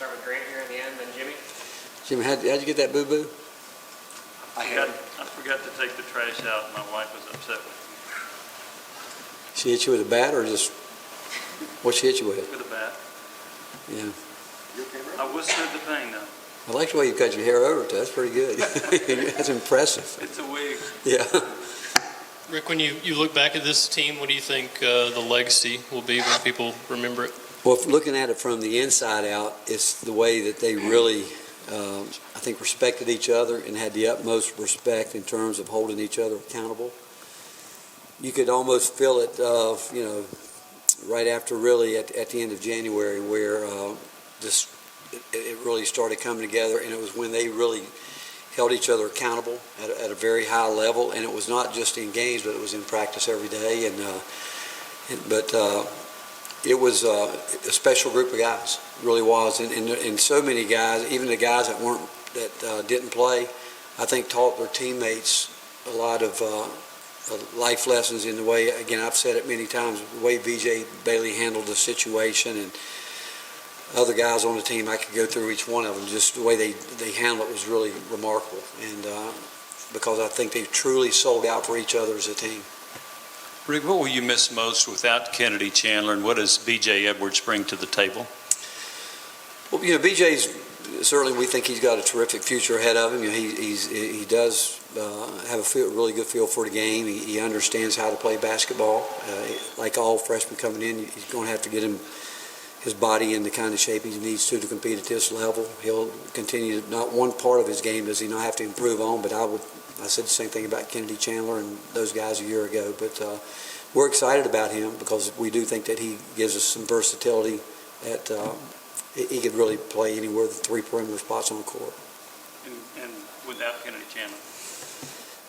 start with Grant here in the end, then Jimmy. Jimmy, how'd you get that boo-boo? I forgot to take the trash out, and my wife was upset with me. She hit you with a bat or just, what she hit you with? With a bat. Yeah. You okay, bro? I withstood the pain, though. I like the way you cut your hair over to. That's pretty good. That's impressive. It's a wig. Yeah. Rick, when you look back at this team, what do you think the legacy will be when people remember it? Well, if looking at it from the inside out, it's the way that they really, I think, respected each other and had the utmost respect in terms of holding each other accountable. You could almost feel it, right after really at the end of January where it really started coming together, and it was when they really held each other accountable at a very high level, and it was not just in games, but it was in practice every day. It was a special group of guys, it really was, and so many guys, even the guys that didn't play, I think taught their teammates a lot of life lessons in the way. Again, I've said it many times, the way VJ Bailey handled the situation, and other guys on the team, I could go through each one of them. Just the way they handled it was really remarkable, and because I think they truly sold out for each other as a team. Rick, what will you miss most without Kennedy, Chandler, and what does B.J. Edwards bring to the table? Well, BJ's certainly, we think he's got a terrific future ahead of him. He does have a really good feel for the game. He understands how to play basketball. Like all freshmen coming in, he's going to have to get his body in the kind of shape he needs to compete at this level. He'll continue. Not one part of his game does he not have to improve on, but I said the same thing about Kennedy, Chandler, and those guys a year ago. But we're excited about him because we do think that he gives us some versatility. That he could really play anywhere the three perimeter spots on the court. And without Kennedy, Chandler?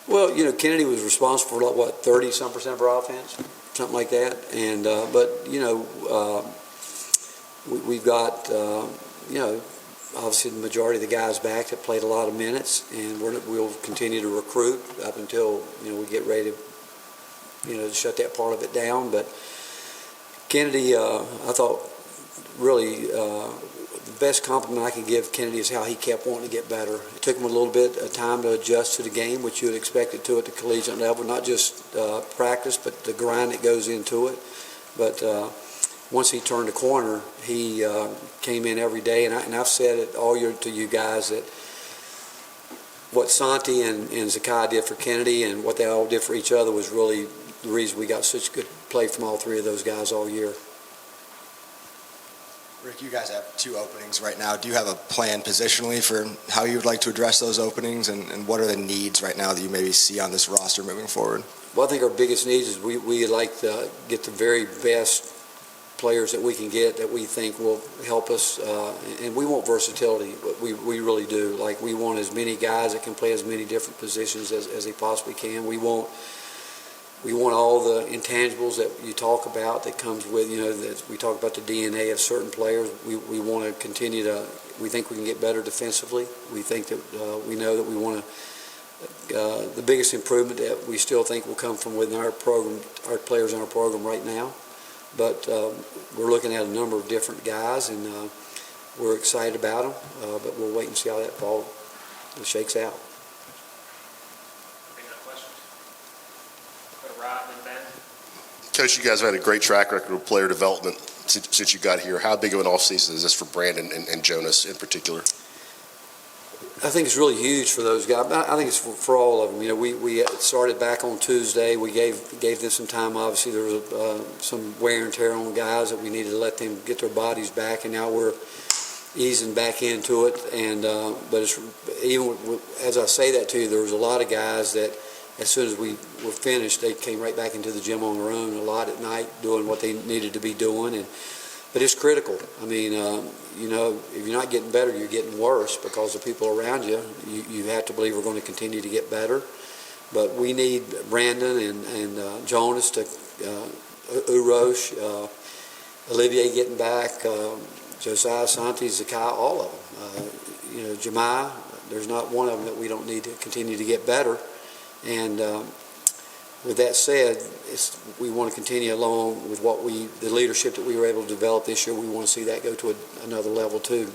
Well, Kennedy was responsible for what, 30-some% of our offense, something like that. And but we've got obviously the majority of the guys back that played a lot of minutes, and we'll continue to recruit up until we get ready to shut that part of it down. But Kennedy, I thought really the best compliment I can give Kennedy is how he kept wanting to get better. It took him a little bit of time to adjust to the game, which you would expect it to at the collegiate level, not just practice, but the grind that goes into it. But once he turned the corner, he came in every day, and I've said it all year to you guys that what Santi and Zakai did for Kennedy and what they all did for each other was really the reason we got such good play from all three of those guys all year. Rick, you guys have 2 openings right now. Do you have a plan positionally for how you would like to address those openings, and what are the needs right now that you maybe see on this roster moving forward? Well, I think our biggest needs is we'd like to get the very best players that we can get that we think will help us, and we want versatility. We really do. Like, we want as many guys that can play as many different positions as they possibly can. We want all the intangibles that you talk about that comes with, that we talk about the DNA of certain players. We want to continue to, we think we can get better defensively. We think that we know that we want to, the biggest improvement that we still think will come from within our program, our players in our program right now. But we're looking at a number of different guys, and we're excited about them, but we'll wait and see how that fall shakes out. Coach, you guys have had a great track record of player development since you got here. How big of an offseason is this for Brandon and Jonas in particular? I think it's really huge for those guys. I think it's for all of them. We started back on Tuesday. We gave them some time. Obviously, there was some wear and tear on guys that we needed to let them get their bodies back, and now we're easing back into it. And but it's, even as I say that to you, there was a lot of guys that, as soon as we were finished, they came right back into the gym on their own a lot at night, doing what they needed to be doing. But it's critical. I mean, if you're not getting better, you're getting worse because the people around you. You have to believe we're going to continue to get better. But we need Brandon and Jonas to Urosh, Olivier getting back, Josiah, Santi, Zakai, all of them. Jemai, there's not one of them that we don't need to continue to get better. And with that said, we want to continue along with the leadership that we were able to develop this year. We want to see that go to another level too.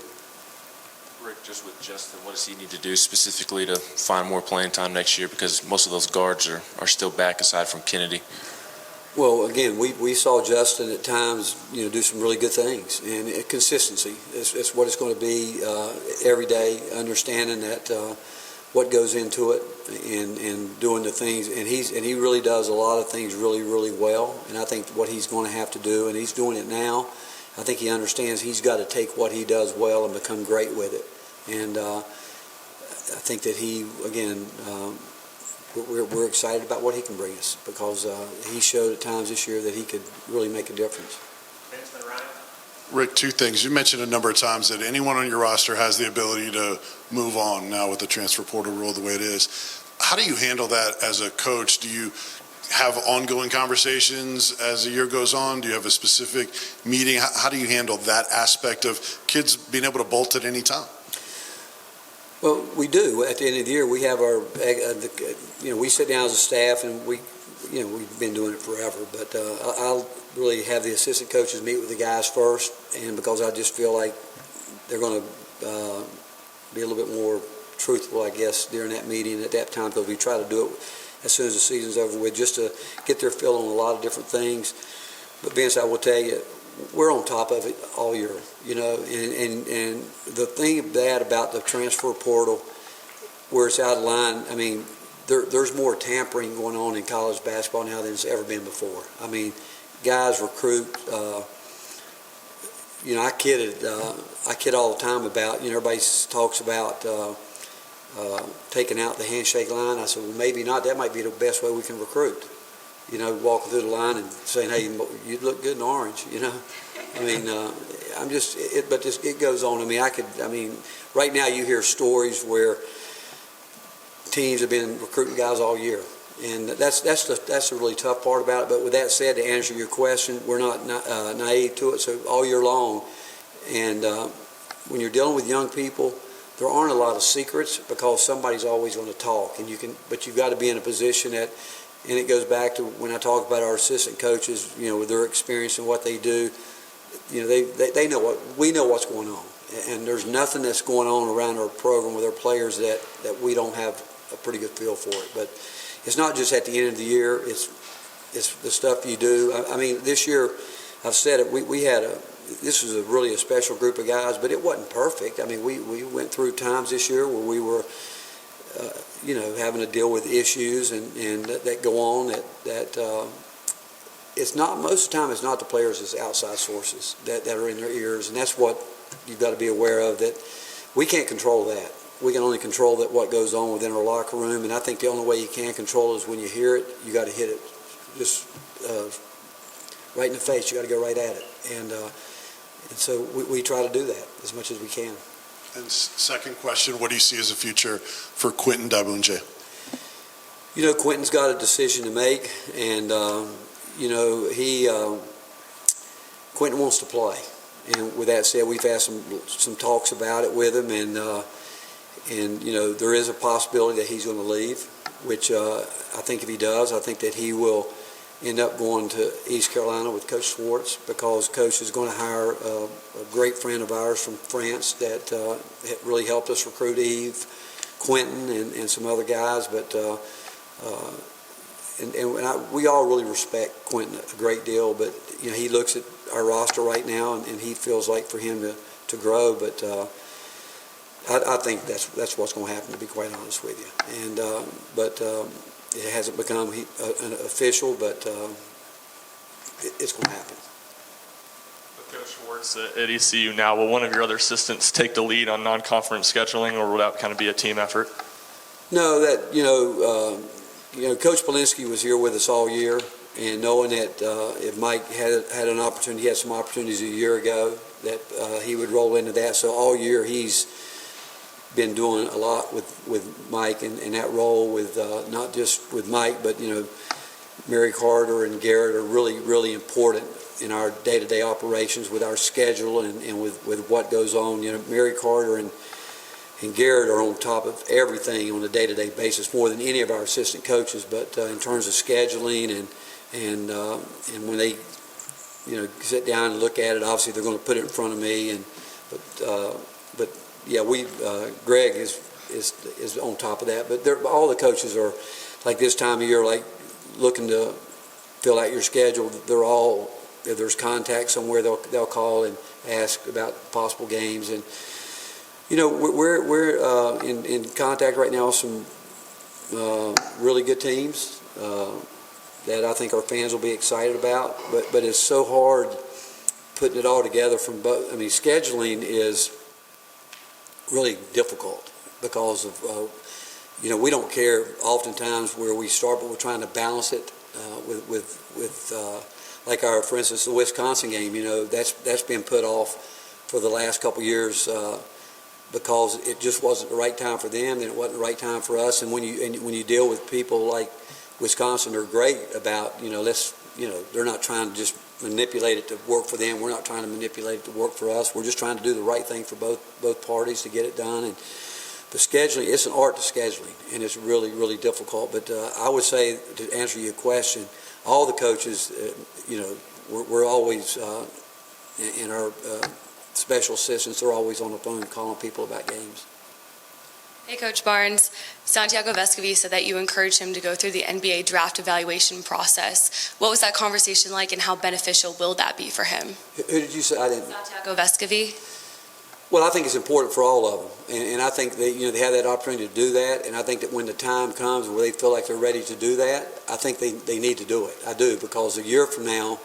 Rick, just with Justin, what does he need to do specifically to find more playing time next year? Because most of those guards are still back aside from Kennedy. Well, again, we saw Justin at times, do some really good things, and consistency is what it's going to be every day. Understanding that what goes into it, and doing the things, and he really does a lot of things really, really well. And I think what he's going to have to do, and he's doing it now, I think he understands he's got to take what he does well and become great with it. And I think that he, again. We're excited about what he can bring us, because he showed at times this year that he could really make a difference. Rick, two things. You mentioned a number of times that anyone on your roster has the ability to move on now with the transfer portal rule the way it is. How do you handle that as a coach? Do you have ongoing conversations as the year goes on? Do you have a specific meeting? How do you handle that aspect of kids being able to bolt at any time? Well, we do. At the end of the year, we have our, we sit down as a staff, and we've been doing it forever. But I'll really have the assistant coaches meet with the guys first, and because I just feel like they're going to be a little bit more truthful, I guess, during that meeting at that time, because we try to do it as soon as the season's over with, just to get their feel on a lot of different things. But Vince, I will tell you, we're on top of it all year, and the thing bad about the transfer portal, where it's out of line, I mean, there's more tampering going on in college basketball now than it's ever been before. I mean, guys recruit, I kid all the time about, everybody talks about taking out the handshake line. I said, well, maybe not. That might be the best way we can recruit. Walking through the line and saying, hey, you look good in orange, I mean, it goes on. I mean, right now you hear stories where teams have been recruiting guys all year. And that's the really tough part about it. But with that said, to answer your question, we're not naive to it. So all year long, and when you're dealing with young people, there aren't a lot of secrets, because somebody's always going to talk. But you've got to be in a position that, and it goes back to when I talk about our assistant coaches, with their experience and what they do, they know we know what's going on. And there's nothing that's going on around our program with our players that we don't have a pretty good feel for it. But it's not just at the end of the year, it's the stuff you do. I mean, this year, I've said it, this was really a special group of guys, but it wasn't perfect. I mean, we went through times this year where we were having to deal with issues and that go on that it's not, most of the time it's not the players, it's outside sources that are in their ears, and that's what you've got to be aware of, that we can't control that. We can only control that what goes on within our locker room, and I think the only way you can control it is when you hear it, you got to hit it just right in the face. You got to go right at it, and so we try to do that as much as we can. And second question, what do you see as a future for Quentin Wesson? Quentin's got a decision to make, and Quentin wants to play. And with that said, we've had some talks about it with him, and there is a possibility that he's going to leave, which I think if he does, I think that he will end up going to East Carolina with Coach Schwartz, because Coach is going to hire a great friend of ours from France that really helped us recruit Eve, Quentin, and some other guys. But we all really respect Quentin a great deal. But he looks at our roster right now, and he feels like for him to grow. But I think that's what's going to happen, to be quite honest with you. And it hasn't become an official, but it's going to happen. With Coach Schwartz at ECU now, will one of your other assistants take the lead on non-conference scheduling, or will that kind of be a team effort? No, Coach Polinski was here with us all year, and knowing that if Mike had an opportunity, he had some opportunities a year ago, that he would roll into that. So all year he's been doing a lot with Mike and that role, with not just with Mike, but Mary Carter and Garrett are really, really important in our day-to-day operations with our schedule and with what goes on. Mary Carter and Garrett are on top of everything on a day-to-day basis, more than any of our assistant coaches. But in terms of scheduling and when they sit down and look at it, obviously they're going to put it in front of me. But Greg is on top of that, but all the coaches are like this time of year, like looking to fill out your schedule. They're all, if there's contact somewhere, they'll call and ask about possible games. And we're in contact right now with some really good teams that I think our fans will be excited about. But it's so hard putting it all together from both. I mean, scheduling is really difficult because of we don't care oftentimes where we start, but we're trying to balance it with like for instance, the Wisconsin game. That's been put off for the last couple years because it just wasn't the right time for them, and it wasn't the right time for us. And when you deal with people like Wisconsin, they're great about they're not trying to just manipulate it to work for them. We're not trying to manipulate it to work for us. We're just trying to do the right thing for both parties to get it done. And the scheduling, it's an art to scheduling, and it's really, really difficult. But I would say, to answer your question, all the coaches, we're always, in our special assistants, they're always on the phone calling people about games. Hey, Coach Barnes. Santiago Vescovi said that you encouraged him to go through the NBA draft evaluation process. What was that conversation like, and how beneficial will that be for him? Who did you say? I didn't. Santiago Vescovi. Well, I think it's important for all of them, and I think they have that opportunity to do that. And I think that when the time comes where they feel like they're ready to do that, I think they need to do it. I do, because a year from now,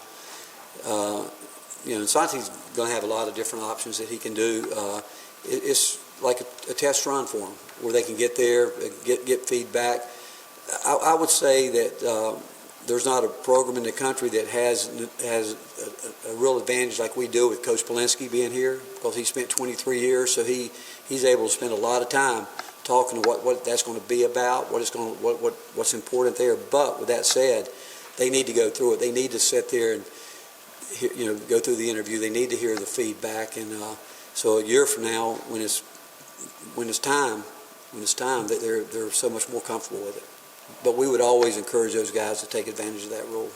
Santi's going to have a lot of different options that he can do. It's like a test run for them, where they can get there, get feedback. I would say that there's not a program in the country that has a real advantage like we do with Coach Polinski being here, because he spent 23 years, so he's able to spend a lot of time talking to what that's going to be about, what's important there. But with that said, they need to go through it. They need to sit there and go through the interview. They need to hear the feedback, and so a year from now, when it's time, that they're so much more comfortable with it. But we would always encourage those guys to take advantage of that rule.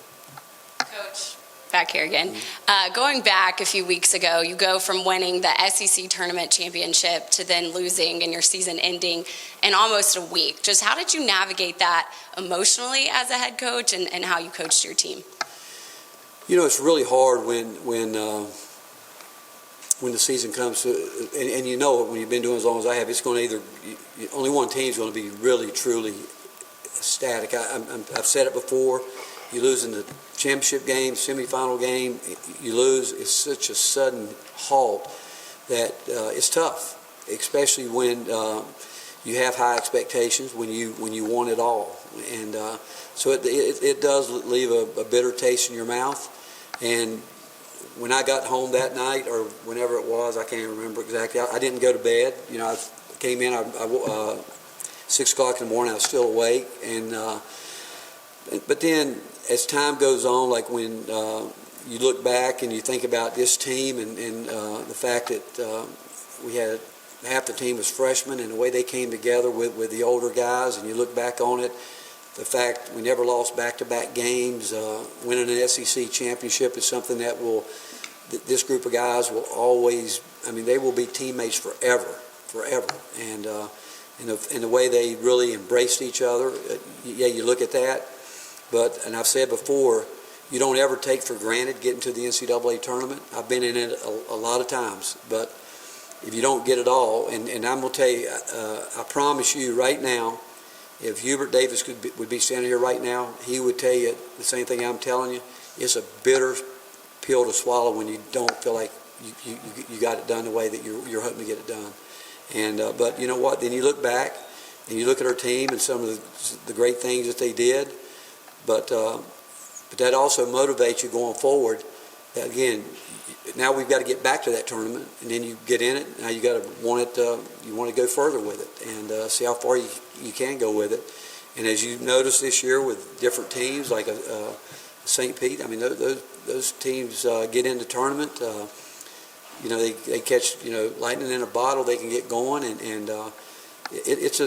Coach, back here again. Going back a few weeks ago, you go from winning the SEC tournament championship to then losing and your season ending in almost a week. Just how did you navigate that emotionally as a head coach, and how you coached your team? It's really hard when the season comes to, and when you've been doing it as long as I have, it's going to only one team's going to be really, truly ecstatic. I've said it before. You lose in the championship game, semifinal game, you lose. It's such a sudden halt that it's tough, especially when you have high expectations, when you want it all, and so it does leave a bitter taste in your mouth. And when I got home that night, or whenever it was, I can't remember exactly. I didn't go to bed. I came in. 6 o'clock in the morning. I was still awake, and but then as time goes on, like when you look back and you think about this team and the fact that we had half the team was freshmen, and the way they came together with the older guys, and you look back on it. The fact we never lost back-to-back games, winning an SEC championship is something that this group of guys will always, they will be teammates forever. And the way they really embraced each other, you look at that. And I've said before, you don't ever take for granted getting to the NCAA tournament. I've been in it a lot of times. But if you don't get it all, and I'm going to tell you, I promise you right now, if Hubert Davis would be standing here right now, he would tell you the same thing I'm telling you. It's a bitter pill to swallow when you don't feel like you got it done the way that you're hoping to get it done. And but you know what? Then you look back and you look at our team and some of the great things that they did. But that also motivates you going forward. Again, now we've got to get back to that tournament, and then you get in it. Now you got to want it. You want to go further with it and see how far you can go with it. And as you notice this year with different teams like St. Pete, those teams get into tournament. They catch lightning in a bottle. They can get going, and it's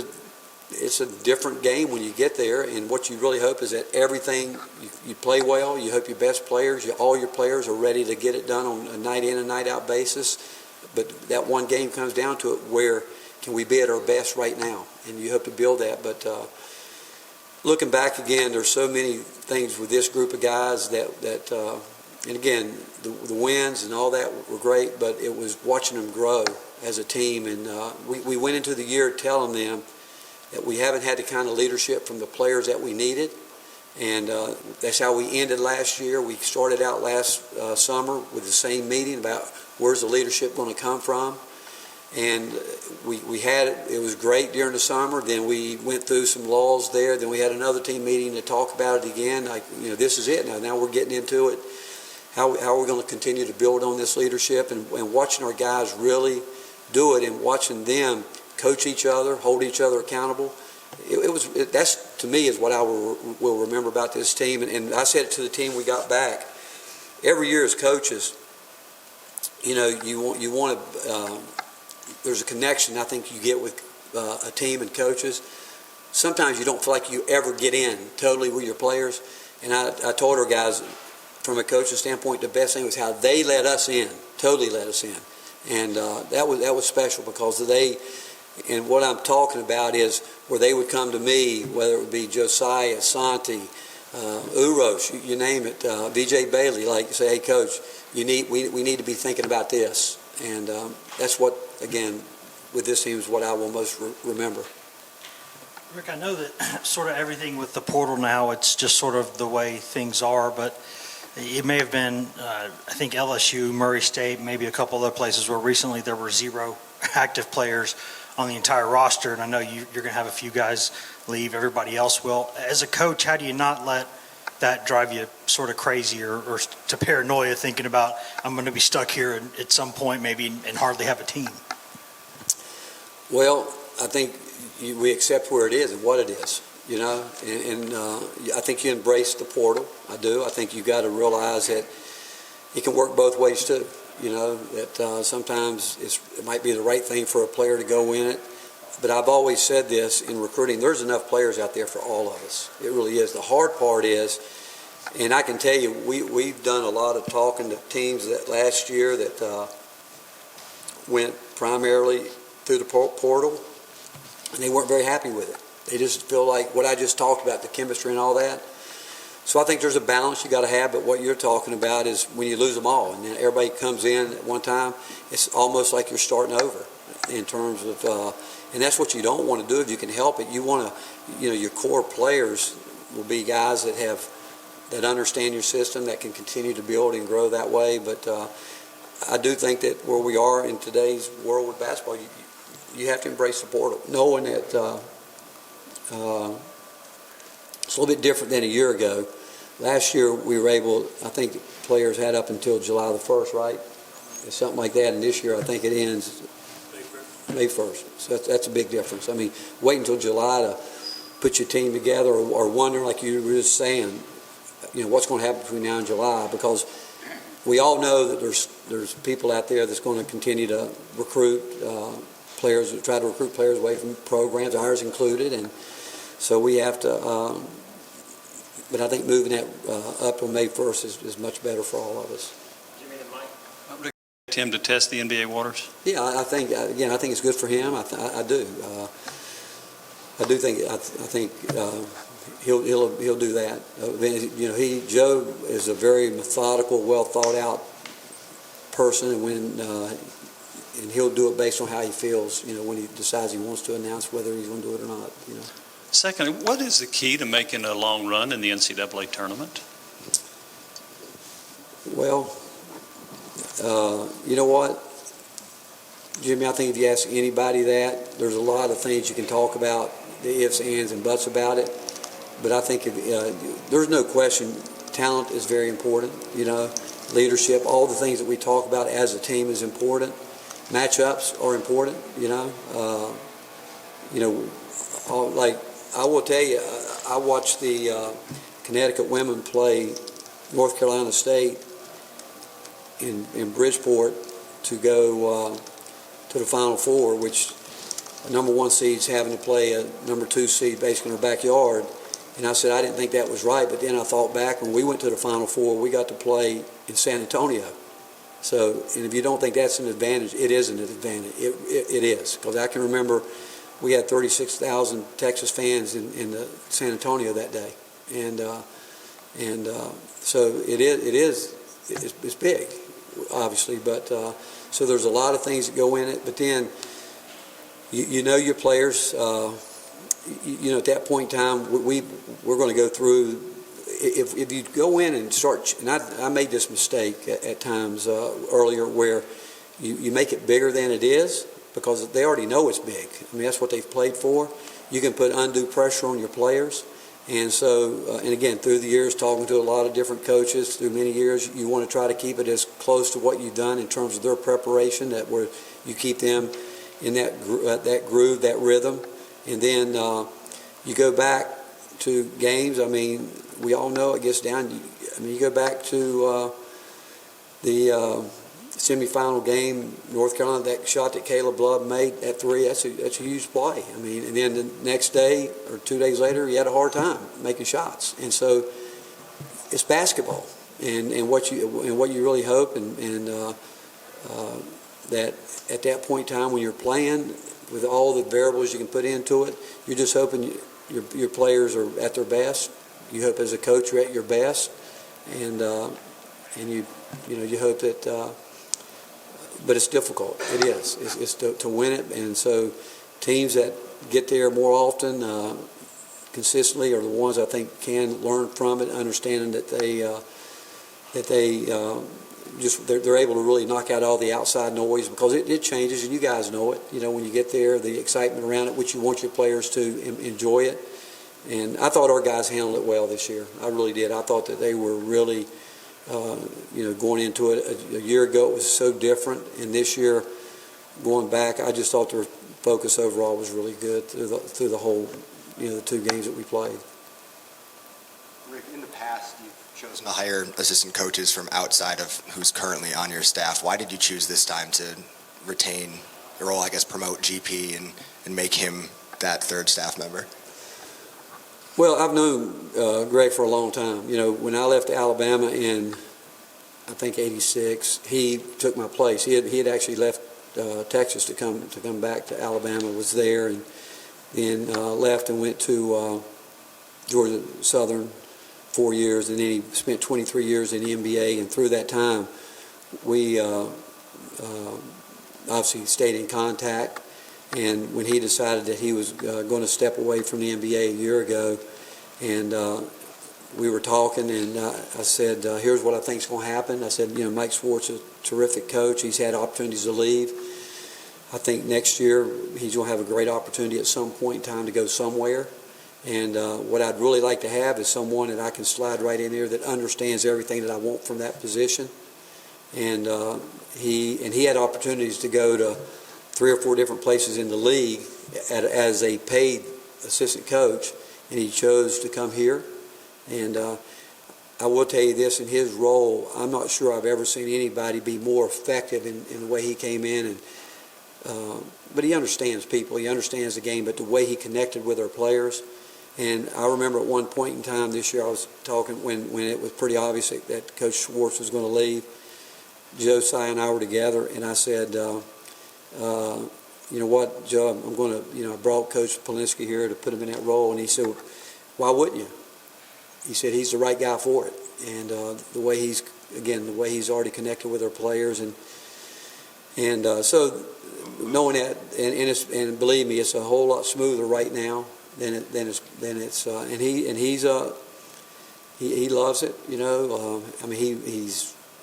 a different game when you get there. And what you really hope is that everything you play well. You hope your best players, all your players are ready to get it done on a night in and night out basis. But that one game comes down to it, where can we be at our best right now? And you hope to build that. But looking back again, there's so many things with this group of guys that and again, the wins and all that were great, but it was watching them grow as a team. And we went into the year telling them that we haven't had the kind of leadership from the players that we needed. And that's how we ended last year. We started out last summer with the same meeting about where's the leadership going to come from. And we had it. It was great during the summer. Then we went through some lulls there. Then we had another team meeting to talk about it again. Like, this is it now. Now we're getting into it. How we're going to continue to build on this leadership, and watching our guys really do it, and watching them coach each other, hold each other accountable. That's, to me, is what I will remember about this team. And I said it to the team we got back. Every year as coaches, you want to. There's a connection I think you get with a team and coaches. Sometimes you don't feel like you ever get in totally with your players. And I told our guys, from a coaching standpoint, the best thing was how they let us in, totally let us in. And that was special, because and what I'm talking about is where they would come to me, whether it would be Josiah, Santi, Uros, you name it, VJ Bailey, like say, hey coach, we need to be thinking about this. And that's what, again, with this team is what I will most remember. Rick, I know that sort of everything with the portal now, it's just sort of the way things are, but it may have been, I think LSU, Murray State, maybe a couple other places where recently there were 0 active players on the entire roster, and I know you're going to have a few guys leave, everybody else will. As a coach, how do you not let that drive you sort of crazy or to paranoia, thinking about, I'm going to be stuck here at some point maybe and hardly have a team? Well, I think we accept where it is and what it is. And I think you embrace the portal. I do. I think you got to realize that it can work both ways too. That sometimes it might be the right thing for a player to go in it. But I've always said this in recruiting, there's enough players out there for all of us. It really is. The hard part is, and I can tell you, we've done a lot of talking to teams that last year that went primarily through the portal, and they weren't very happy with it. They just feel like what I just talked about, the chemistry and all that. So I think there's a balance you got to have, but what you're talking about is when you lose them all, and then everybody comes in at one time, it's almost like you're starting over in terms of, and that's what you don't want to do if you can help it. You want to, your core players will be guys that understand your system, that can continue to build and grow that way. But I do think that where we are in today's world with basketball, you have to embrace the portal, knowing that it's a little bit different than a year ago. Last year we were able, I think players had up until July the 1st, right? It's something like that, and this year I think it ends May 1st. So that's a big difference. I mean, wait until July to put your team together, or wonder, like you were just saying, what's going to happen between now and July, because we all know that there's people out there that's going to continue to recruit players, try to recruit players away from programs, ours included, and so we have to, but I think moving that up to May 1st is much better for all of us. Him to test the NBA waters? Yeah, I think it's good for him. I do. I do think. I think he'll do that. Joe is a very methodical, well thought out person, and and he'll do it based on how he feels. When he decides he wants to announce whether he's going to do it or not. Secondly, what is the key to making a long run in the NCAA tournament? Well, you know what, Jimmy, I think if you ask anybody that, there's a lot of things you can talk about, the ifs, ands, and buts about it. But I think there's no question talent is very important, leadership, all the things that we talk about as a team is important. Matchups are important, like I will tell you, I watched the Connecticut women play North Carolina State in Bridgeport to go to the Final Four, which a number 1 seed's having to play a number 2 seed basically in their backyard. And I said I didn't think that was right, but then I thought back when we went to the Final Four, we got to play in San Antonio. So, and if you don't think that's an advantage, it isn't an advantage. It is, because I can remember we had 36,000 Texas fans in San Antonio that day, and so it's big, obviously, but so there's a lot of things that go in it. But then you know your players. At that point in time, we're going to go through. If you go in and start, and I made this mistake at times earlier, where you make it bigger than it is, because they already know it's big. I mean, that's what they've played for. You can put undue pressure on your players. And so, and again, through the years, talking to a lot of different coaches through many years, you want to try to keep it as close to what you've done in terms of their preparation, that where you keep them in that groove, that rhythm. And then you go back to games. I mean, we all know it gets down. I mean, you go back to the semifinal game, North Carolina, that shot that Caleb Love made at 3, that's a huge play. I mean, and then the next day or 2 days later, he had a hard time making shots. And so it's basketball, and what you really hope, and that at that point in time when you're playing, with all the variables you can put into it, you're just hoping your players are at their best. You hope as a coach you're at your best, and you hope that. But it's difficult. It is. It's to win it, and so teams that get there more often, consistently, are the ones I think can learn from it, understanding that they're able to really knock out all the outside noise, because it changes, and you guys know it. When you get there, the excitement around it, which you want your players to enjoy it. And I thought our guys handled it well this year. I really did. I thought that they were really. Going into it a year ago, it was so different, and this year, going back, I just thought their focus overall was really good through the whole, the 2 games that we played. Rick, in the past, you've chosen to hire assistant coaches from outside of who's currently on your staff. Why did you choose this time to retain your role, I guess, promote GP and make him that third staff member? Well, I've known Greg for a long time. When I left Alabama in, I think, '86, he took my place. He had actually left Texas to come back to Alabama, was there, and then left and went to Georgia Southern 4 years, and then he spent 23 years in the NBA. And through that time, we obviously stayed in contact. And when he decided that he was going to step away from the NBA a year ago, and we were talking, and I said, here's what I think is going to happen. I said, Mike Schwartz is a terrific coach. He's had opportunities to leave. I think next year he's going to have a great opportunity at some point in time to go somewhere. And what I'd really like to have is someone that I can slide right in there that understands everything that I want from that position. And he had opportunities to go to 3 or 4 different places in the league as a paid assistant coach, and he chose to come here. And I will tell you this, in his role, I'm not sure I've ever seen anybody be more effective in the way he came in. But he understands people, he understands the game, but the way he connected with our players. And I remember at one point in time this year, I was talking when it was pretty obvious that Coach Schwartz was going to leave. Josiah and I were together, and I said, you know what, Joe, I'm going to, I brought Coach Polinski here to put him in that role. And he said, why wouldn't you? He said, he's the right guy for it. And the way he's already connected with our players. And so knowing that, and believe me, it's a whole lot smoother right now than it's and he loves it,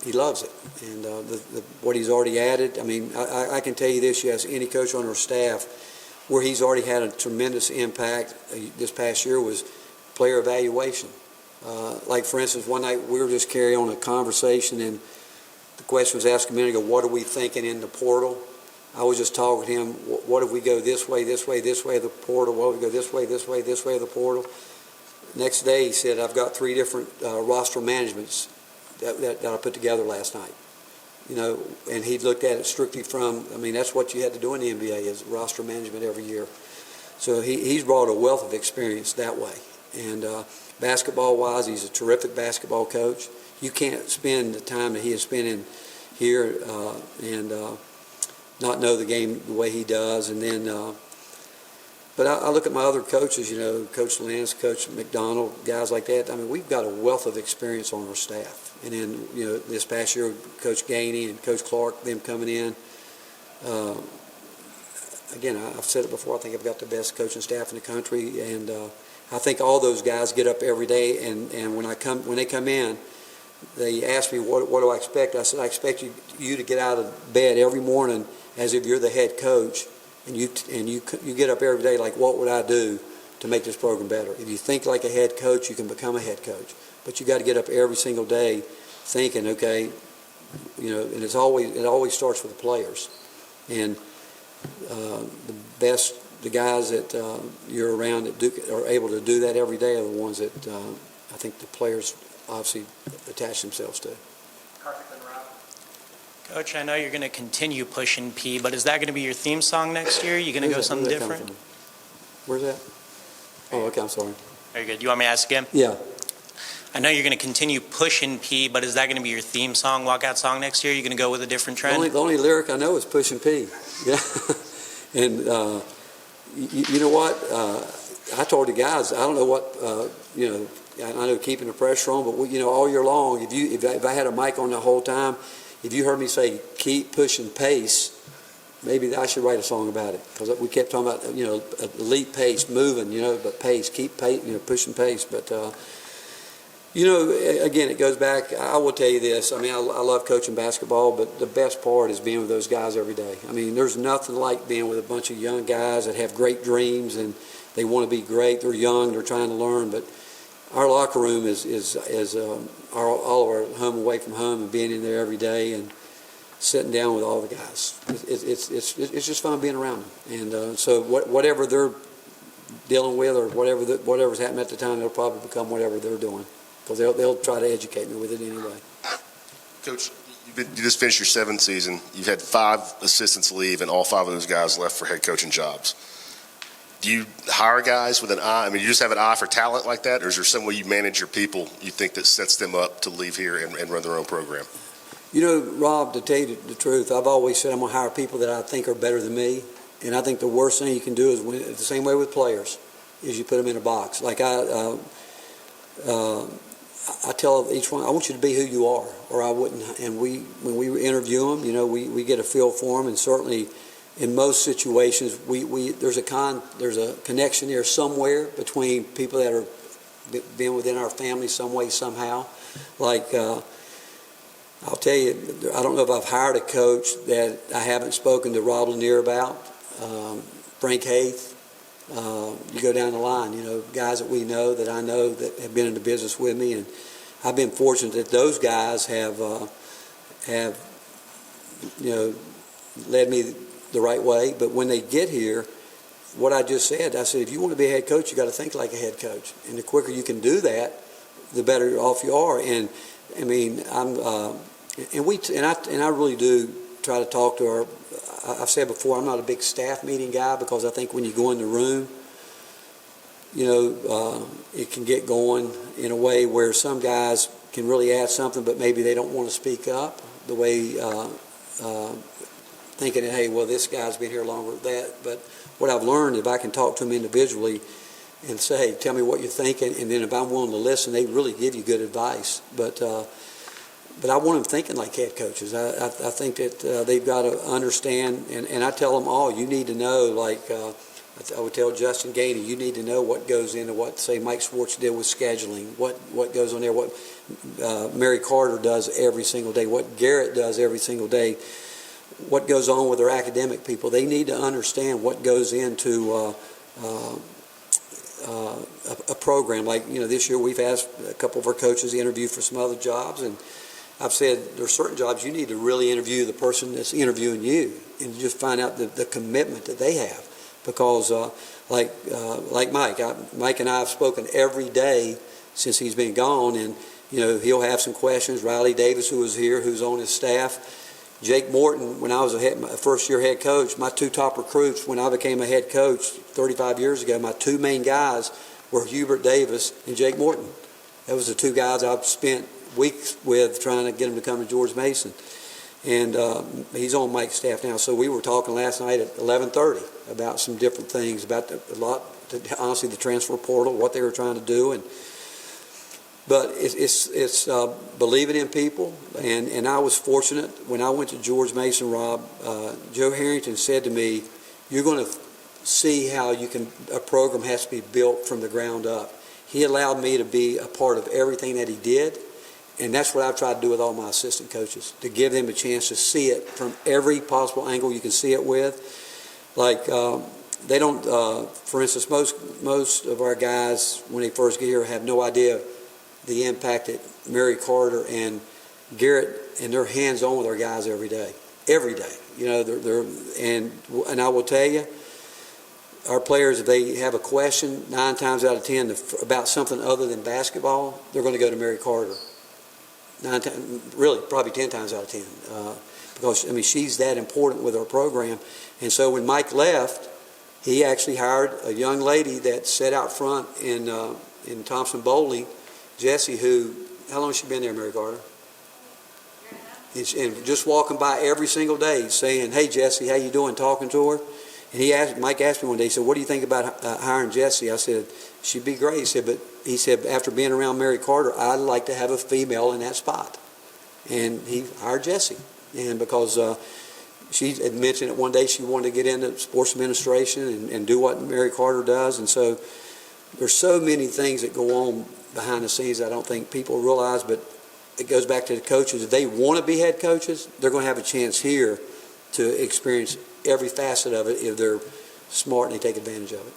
he loves it, and what he's already added. I mean, I can tell you this: you ask any coach on our staff, where he's already had a tremendous impact this past year was player evaluation. Like for instance, one night we were just carrying on a conversation, and the question was asked a minute ago, what are we thinking in the portal? I was just talking to him, what if we go this way, this way, this way of the portal? What if we go this way, this way, this way of the portal? Next day he said, I've got 3 different roster managements that I put together last night. And he looked at it strictly from, that's what you had to do in the NBA, is roster management every year. So he's brought a wealth of experience that way. And basketball-wise, he's a terrific basketball coach. You can't spend the time that he has spent in here and not know the game the way he does. And then, but I look at my other coaches, Coach Lance, Coach McDonald, guys like that. I mean, we've got a wealth of experience on our staff. And then, this past year, Coach Gainey and Coach Clark, them coming in. Again, I've said it before, I think I've got the best coaching staff in the country. And I think all those guys get up every day. And when they come in, they ask me, what do I expect? I said, I expect you to get out of bed every morning as if you're the head coach. And you get up every day like, what would I do to make this program better? If you think like a head coach, you can become a head coach. But you got to get up every single day thinking, okay, and it always starts with the players. And the guys that you're around that are able to do that every day are the ones that I think the players obviously attach themselves to. Coach, I know you're going to continue pushing P, but is that going to be your theme song next year? Are you going to go something different? Where's that? Oh, okay, I'm sorry. Very good. You want me to ask again? Yeah. I know you're going to continue pushing P, but is that going to be your theme song, walkout song next year? Are you going to go with a different trend? The only lyric I know is Pushing P. Yeah. And you know what? I told the guys, I don't know what, I know keeping the pressure on, but all year long, if I had a mic on the whole time, if you heard me say keep pushing pace, maybe I should write a song about it, because we kept talking about elite pace, moving, but pace, keep pace, pushing pace. But again, it goes back. I will tell you this. I mean, I love coaching basketball, but the best part is being with those guys every day. I mean, there's nothing like being with a bunch of young guys that have great dreams and they want to be great. They're young. They're trying to learn, but our locker room is all of our home away from home, and being in there every day and sitting down with all the guys. It's just fun being around them. And so whatever they're dealing with or whatever's happening at the time, they'll probably become whatever they're doing, because they'll try to educate me with it anyway. Coach, you just finished your 7th season. You've had 5 assistants leave, and all 5 of those guys left for head coaching jobs. Do you hire guys with an eye? I mean, you just have an eye for talent like that, or is there some way you manage your people you think that sets them up to leave here and run their own program? Rob, to tell you the truth, I've always said I'm going to hire people that I think are better than me. And I think the worst thing you can do is, the same way with players, is you put them in a box. Like I tell each one, I want you to be who you are, or I wouldn't. And when we interview them, we get a feel for them, and certainly in most situations, there's a connection there somewhere between people that are being within our family some way, somehow. Like, I'll tell you, I don't know if I've hired a coach that I haven't spoken to Rob Lanier about, Frank Haith. You go down the line, guys that we know, that I know, that have been in the business with me, and I've been fortunate that those guys have led me the right way. But when they get here, what I just said, I said, if you want to be a head coach, you got to think like a head coach, and the quicker you can do that, the better off you are. And I mean, I really do try to talk to our. I've said before, I'm not a big staff meeting guy, because I think when you go in the room, it can get going in a way where some guys can really add something, but maybe they don't want to speak up the way, thinking, hey, well, this guy's been here longer than that. But what I've learned, if I can talk to them individually and say, tell me what you're thinking, and then if I'm willing to listen, they really give you good advice. But I want them thinking like head coaches. I think that they've got to understand, and I tell them all, you need to know, like I would tell Justin Gainey, you need to know what goes into what, say, Mike Schwartz did with scheduling, what goes on there, what Mary Carter does every single day, what Garrett does every single day, what goes on with their academic people. They need to understand what goes into a program. Like, this year we've asked a couple of our coaches to interview for some other jobs, and I've said there's certain jobs you need to really interview the person that's interviewing you, and just find out the commitment that they have. Because like Mike and I have spoken every day since he's been gone, and he'll have some questions. Riley Davis, who was here, who's on his staff. Jake Morton, when I was a first-year head coach, my 2 top recruits when I became a head coach 35 years ago, my 2 main guys were Hubert Davis and Jake Morton. That was the 2 guys I've spent weeks with trying to get them to come to George Mason. and he's on Mike's staff now. So we were talking last night at 11:30 about some different things, about honestly the transfer portal, what they were trying to do, but it's believing in people, and I was fortunate when I went to George Mason, Rob. Joe Harrington said to me, "You're going to see how a program has to be built from the ground up." He allowed me to be a part of everything that he did. And that's what I've tried to do with all my assistant coaches, to give them a chance to see it from every possible angle you can see it with. Like, they don't, for instance, most of our guys, when they first get here, have no idea the impact that Mary Carter and Garrett, and they're hands-on with our guys every day. Every day. You know, and I will tell you, our players, if they have a question, 9 times out of 10 about something other than basketball, they're going to go to Mary Carter. 9 times, really, probably 10 times out of 10, because I mean she's that important with our program. And so when Mike left, he actually hired a young lady that sat out front in Thompson Bowling, Jessie, who, how long has she been there, Mary Carter? And just walking by every single day, saying, "Hey Jessie, how you doing?" Talking to her. And Mike asked me one day, he said, "What do you think about hiring Jessie?" I said, "She'd be great." He said, after being around Mary Carter, I'd like to have a female in that spot. And he hired Jessie. And because she had mentioned it one day, she wanted to get into sports administration and do what Mary Carter does. And so there's so many things that go on behind the scenes that I don't think people realize, but it goes back to the coaches. If they want to be head coaches, they're going to have a chance here to experience every facet of it if they're smart and they take advantage of it.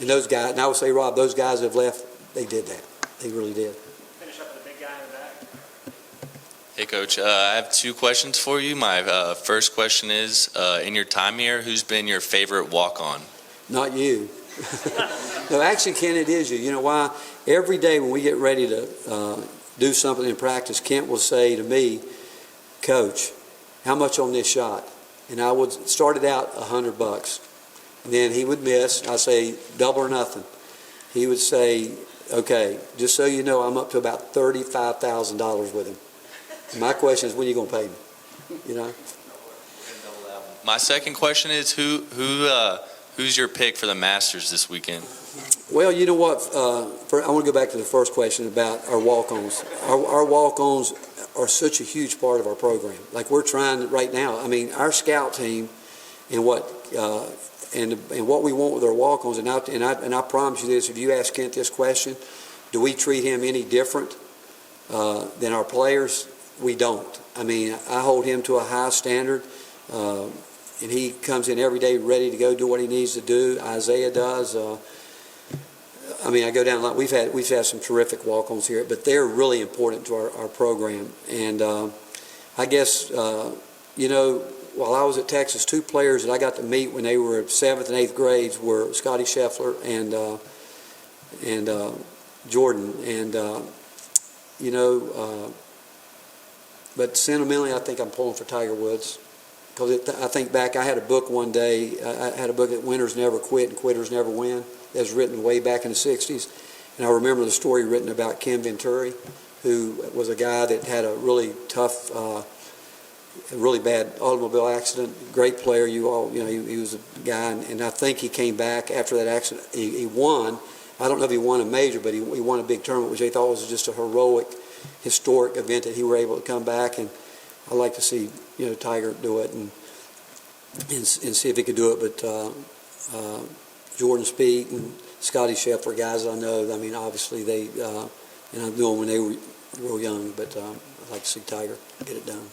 And those guys, and I would say, Rob, those guys that have left, they did that. They really did. Finish up with the big guy in the back. Hey, Coach. I have 2 questions for you. My first question is, in your time here, who's been your favorite walk-on? Not you. No, actually, Ken, it is you. You know why? Every day when we get ready to do something in practice, Kent will say to me, "Coach, how much on this shot?" And I would start it out $100. And then he would miss. I'd say double or nothing. He would say, "Okay, just so you know, I'm up to about $35,000 with him." And my question is, when are you going to pay me? You know. My second question is, who's your pick for the Masters this weekend? Well, you know what? I want to go back to the first question about our walk-ons. Our walk-ons are such a huge part of our program. Like we're trying right now. I mean, our scout team and what we want with our walk-ons. And I promise you this: if you ask Kent this question, do we treat him any different than our players? We don't. I mean, I hold him to a high standard, and he comes in every day ready to go do what he needs to do. Isaiah does. I mean, I go down a lot. We've had some terrific walk-ons here, but they're really important to our program. And I guess, you know, while I was at Texas, 2 players that I got to meet when they were 7th and 8th grades were Scotty Scheffler and Jordan. And, you know, but sentimentally, I think I'm pulling for Tiger Woods. Because I think back, I had a book one day. I had a book that Winners Never Quit and Quitters Never Win. That was written way back in the 60s. And I remember the story written about Ken Venturi, who was a guy that had a really tough, really bad automobile accident. Great player, he was a guy. And I think he came back after that accident. He won. I don't know if he won a major, but he won a big tournament, which they thought was just a heroic, historic event that he were able to come back. And I'd like to see, you know, Tiger do it and see if he could do it. But Jordan Spieth and Scotty Scheffler, guys I know, I mean, obviously they, and I knew them when they were real young, but I'd like to see Tiger get it done.